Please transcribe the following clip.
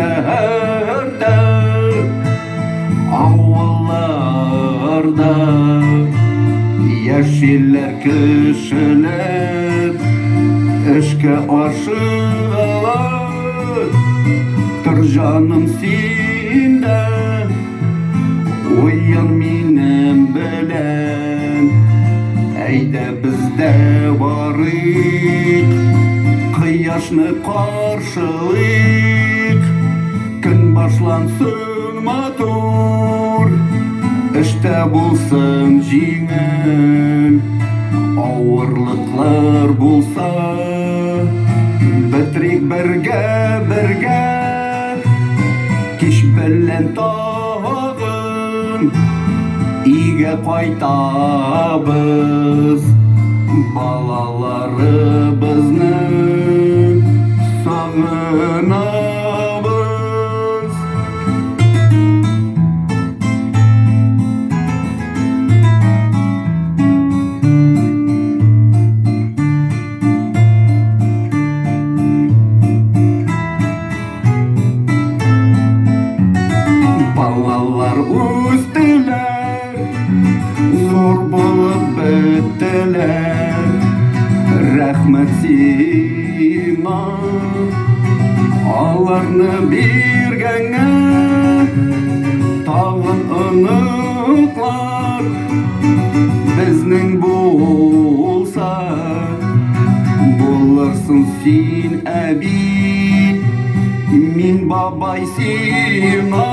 шәһәрдә, авылларда яшилләр кешеләр, эшкә ашыгалар. Тор җаным синдә, уян минем белән, әйдә бездә барыйк, кояшны каршылыйк. Көн башлансын матур, эштә булсын җиңел, авырлыклар булса, бетрик бергә, кич белән тагын өйгә кайтабыз, балаларыбызны сагынабыз. Балалар үстеләр, зур булып беттеләр. Рәхмәт сиңа, аларны биргәнгә. Тагын оныклар безнең булса, булырсың син әби, мин бабай сиңа.